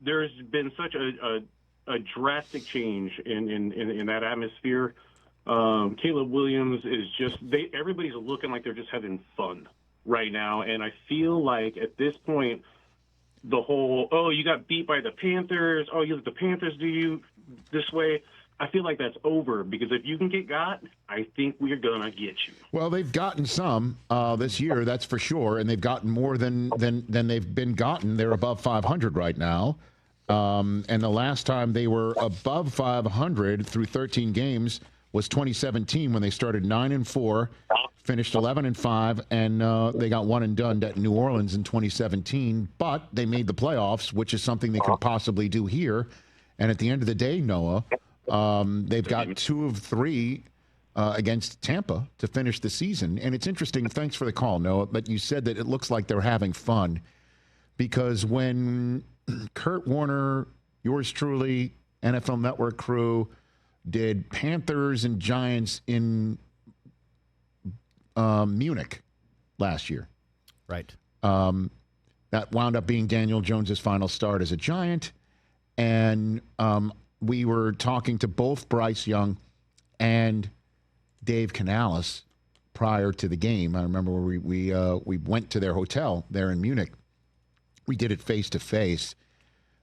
there's been such a drastic change in that atmosphere. Caleb Williams is just everybody's looking like they're just having fun right now, and I feel like at this point, the whole you got beat by the Panthers, you let the Panthers do you this way. I feel like that's over, because if you can get got, I think we're gonna get you. Well, they've gotten some this year, that's for sure, and they've gotten more than they've been gotten. They're above 500 right now, and the last time they were above 500 through 13 games was 2017, when they started 9-4, finished 11-5, and they got one and done at New Orleans in 2017. But they made the playoffs, which is something they can possibly do here. And at the end of the day, Noah, they've got 2 of 3 against Tampa to finish the season. And it's interesting. Thanks for the call, Noah. But you said that it looks like they're having fun, because when Kurt Warner, yours truly, NFL Network crew, did Panthers and Giants in Munich last year. Right. That wound up being Daniel Jones's final start as a Giant. And we were talking to both Bryce Young and Dave Canales prior to the game. I remember we went to their hotel there in Munich. We did it face to face.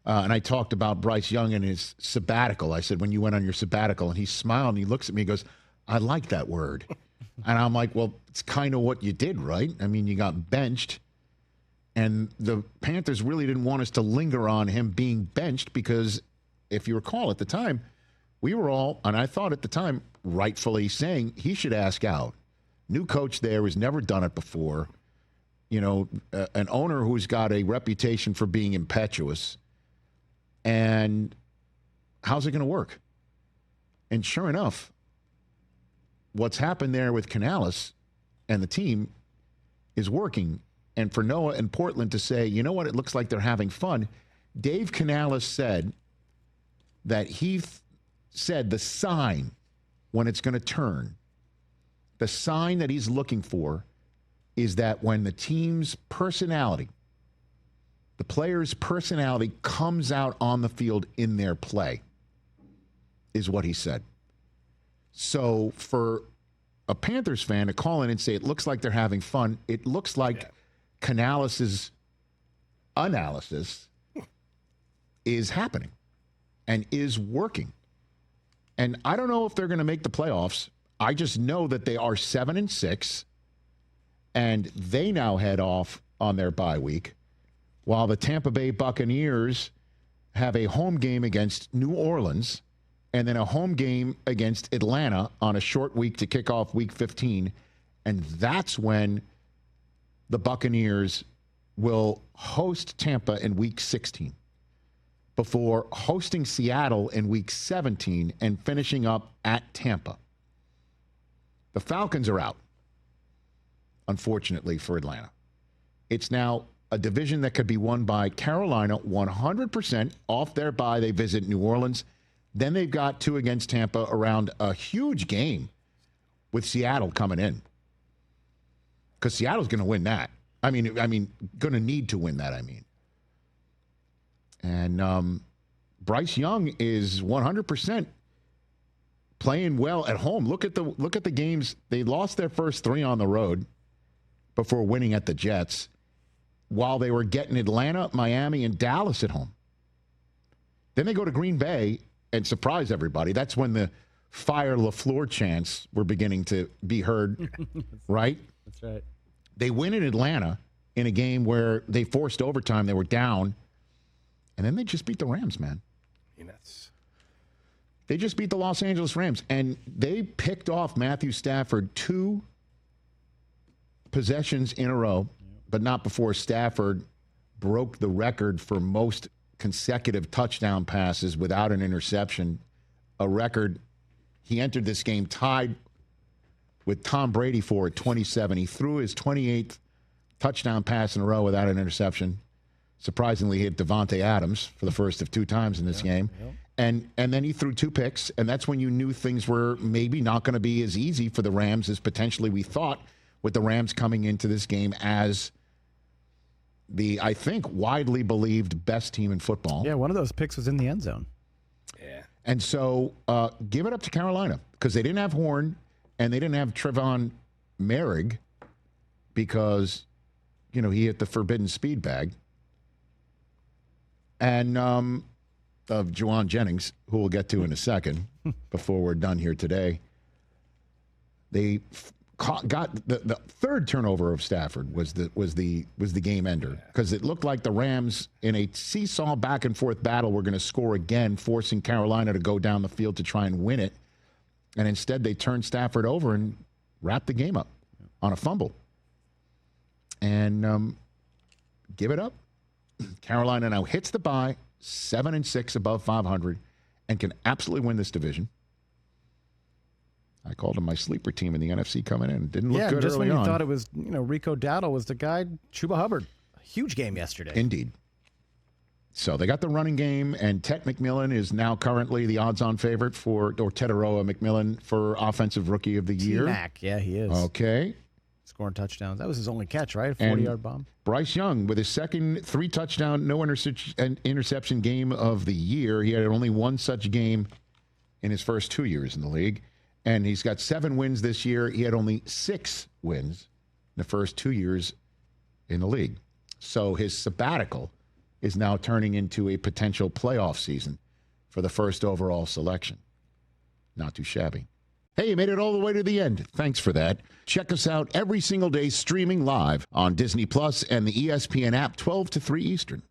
And I talked about Bryce Young and his sabbatical. I said, when you went on your sabbatical, and he smiled and he looks at me and goes, I like that word. And I'm like, well, it's kind of what you did, right? I mean, you got benched, and the Panthers really didn't want us to linger on him being benched, because if you recall at the time, we were all, and I thought at the time, rightfully saying he should ask out. New coach there has never done it before. You know, an owner who's got a reputation for being impetuous. And how's it going to work? And sure enough, what's happened there with Canales and the team is working. And for Noah and Portland to say, you know what, it looks like they're having fun. Dave Canales said that he said the sign when it's going to turn, the sign that he's looking for is that when the team's personality, the player's personality comes out on the field in their play, is what he said. So for a Panthers fan to call in and say it looks like they're having fun, it looks like Canales' analysis is happening and is working. And I don't know if they're going to make the playoffs. I just know that they are 7-6, and they now head off on their bye week, while the Tampa Bay Buccaneers have a home game against New Orleans and then a home game against Atlanta on a short week to kick off Week 15. And that's when the Buccaneers will host Tampa in Week 16 before hosting Seattle in Week 17 and finishing up at Tampa. The Falcons are out, unfortunately for Atlanta. It's now a division that could be won by Carolina 100% off their bye. They visit New Orleans. Then they've got 2 against Tampa around a huge game with Seattle coming in, because Seattle's going to win that. I mean, going to need to win that, And Bryce Young is 100% playing well at home. Look at the games. They lost their first 3 on the road before winning at the Jets, while they were getting Atlanta, Miami, and Dallas at home. Then they go to Green Bay and surprise everybody. That's when the fire LaFleur chants were beginning to be heard, right? That's right. They win in Atlanta in a game where they forced overtime. They were down, and then they just beat the Rams, man. They just beat the Los Angeles Rams, and they picked off Matthew Stafford 2 possessions in a row, but not before Stafford broke the record for most consecutive touchdown passes without an interception, a record he entered this game tied with Tom Brady for at 27. He threw his 28th touchdown pass in a row without an interception. Surprisingly, he hit Devontae Adams for the first of 2 times in this game. And then he threw 2 picks, and that's when you knew things were maybe not going to be as easy for the Rams as potentially we thought, with the Rams coming into this game as the, I think, widely believed best team in football. Yeah, one of those picks was in the end zone. Yeah. And so give it up to Carolina because they didn't have Horn and they didn't have Trevon Merrick because, he hit the forbidden speed bag. And of Juwan Jennings, who we'll get to in a second before we're done here today. They got the third turnover of Stafford was the game ender because it looked like the Rams in a seesaw back and forth battle were going to score again, forcing Carolina to go down the field to try and win it. And instead they turned Stafford over and wrapped the game up on a fumble. And give it up. Carolina now hits the bye, 7-6 above 500, and can absolutely win this division. I called him my sleeper team in the NFC coming in. Didn't look good just early when you on. thought it was, Rico Dowdle was the guy. Chuba Hubbard, huge game yesterday. Indeed. So they got the running game, and Ted McMillan is now currently the odds-on favorite or Teteroa McMillan for Offensive Rookie of the Year. T-Mac, yeah, he is. Okay. Scoring touchdowns. That was his only catch, right? A 40-yard bomb. Bryce Young with his second 3-touchdown, no interception game of the year. He had only one such game in his first 2 years in the league. And he's got 7 wins this year. He had only 6 wins in the first 2 years in the league. So his sabbatical is now turning into a potential playoff season for the first overall selection. Not too shabby. Hey, you made it all the way to the end. Thanks for that. Check us out every single day streaming live on Disney Plus and the ESPN app 12 to 3 Eastern.